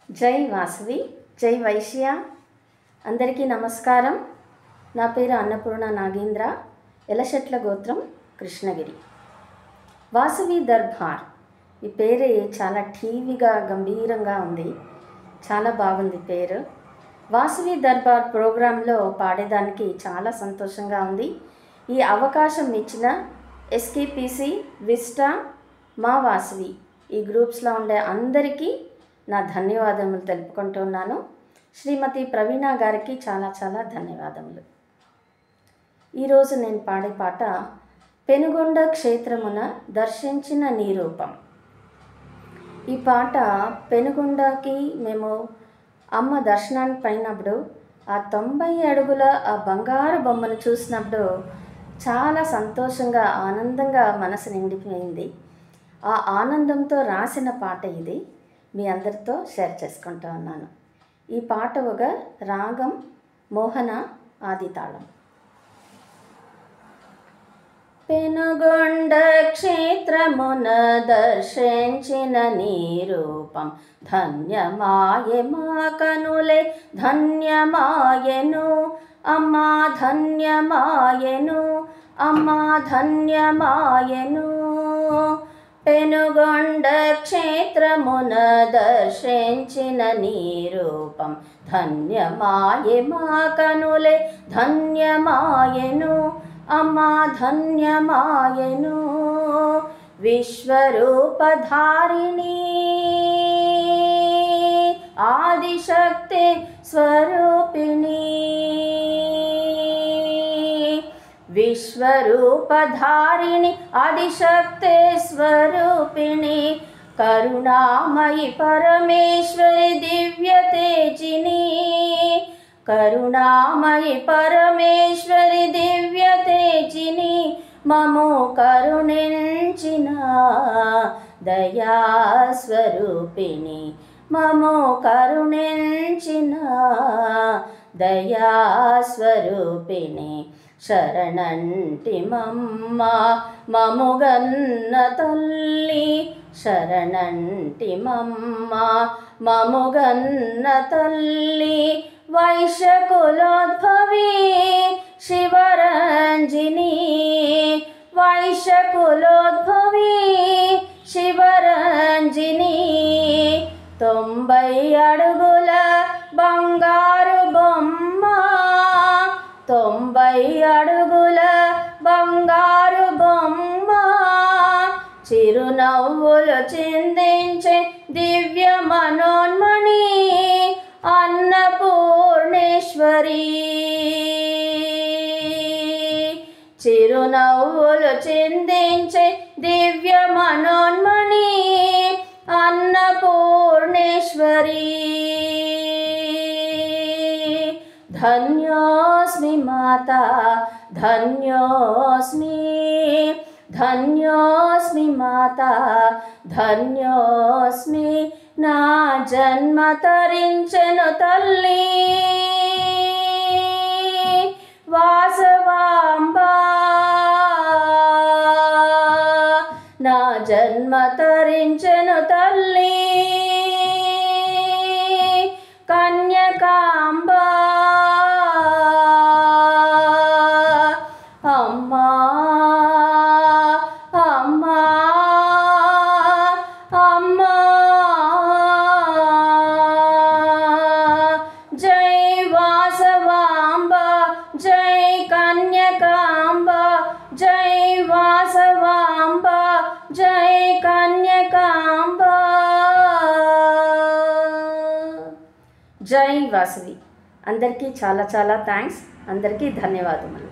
జై వాసవి, జై వైశ్య. అందరికీ నమస్కారం. నా పేరు అన్నపూర్ణ నాగేంద్ర, ఎలశెట్ల గోత్రం, కృష్ణగిరి. వాసవి దర్బార్, ఈ పేరే చాలా టీవీగా గంభీరంగా ఉంది. చాలా బాగుంది పేరు. వాసవి దర్బార్ ప్రోగ్రాంలో పాడేదానికి చాలా సంతోషంగా ఉంది. ఈ అవకాశం ఇచ్చిన ఎస్కేపీసీ, విస్టా, మా వాసవి ఈ గ్రూప్స్లో ఉండే అందరికీ నా ధన్యవాదములు తెలుపుకుంటున్నాను. శ్రీమతి ప్రవీణ గారికి చాలా చాలా ధన్యవాదములు. ఈరోజు నేను పాడే పాట పెనుగొండ క్షేత్రమున దర్శించిన నీ రూపం. ఈ పాట పెనుగొండకి మేము అమ్మ దర్శనానికి పోయినప్పుడు ఆ 90 అడుగుల ఆ బంగారు బొమ్మను చూసినప్పుడు చాలా సంతోషంగా, ఆనందంగా మనసు నిండిపోయింది. ఆ ఆనందంతో రాసిన పాట ఇది. మీ అందరితో షేర్ చేసుకుంటూ ఉన్నాను. ఈ పాట ఒక రాగం మోహన, ఆది తాళం. పెనుగొండ క్షేత్రమున దర్శించిన నీ రూపం ధన్యమాయె మా కనులే, ధన్యమాయెను అమ్మా, ధన్యమాయెను అమ్మా, ధన్యమాయెను. పెనుగొండ క్షేత్రమున దర్శించిన నీ రూపం ధన్యమాయె మా కనులే, ధన్యమాయెను అమ్మా, ధన్యమాయెను. విశ్వరూపధారిణి ఆదిశక్తి స్వరూపిణి, విశ్వరూపధారిణి ఆదిశక్తి స్వరూపిణి, కరుణామయి పరమేశ్వరి దివ్య తేజిని, కరుణామయి పరమేశ్వరి దివ్య తేజిని, మము కరుణించిన దయాస్వరూపిణి, మము కరుణించిన దయాస్వరూపిణి. శరణంటి మమ్మ మముగన్న తల్లి, శరణంటి మమ్మ మముగన్న తల్లి, వైశ్యకులోద్భవి శివరంజిని, వైశ్యకులోద్భవి శివరంజిని. 90 అడుగుల బంగారు బొమ్మ, 90 అడుగుల బంగారు బొమ్మ, చిరునవ్వులు చిందించే దివ్య మనోన్మణి అన్నపూర్ణేశ్వరి, చిరునవ్వులు చిందించే దివ్య మనోన్మణి అన్నపూర్ణేశ్వరి. ధన్యోస్మి మాతా, ధన్యోస్మి, ధన్యోస్మి మాతా, ధన్యోస్మి. నా జన్మ తరించెను తల్లి వాసవాంబా, నా జన్మ తరించెను తల్లి కన్యకాంబా. అమ్మా అమ్మా అమ్మా, జై వాసవాంబ, జై కన్యకాంబ, జై వాసవాంబ, జై కన్యకాంబ. జై వాసవి. అందరికీ చాలా చాలా థ్యాంక్స్. అందరికీ ధన్యవాదములు.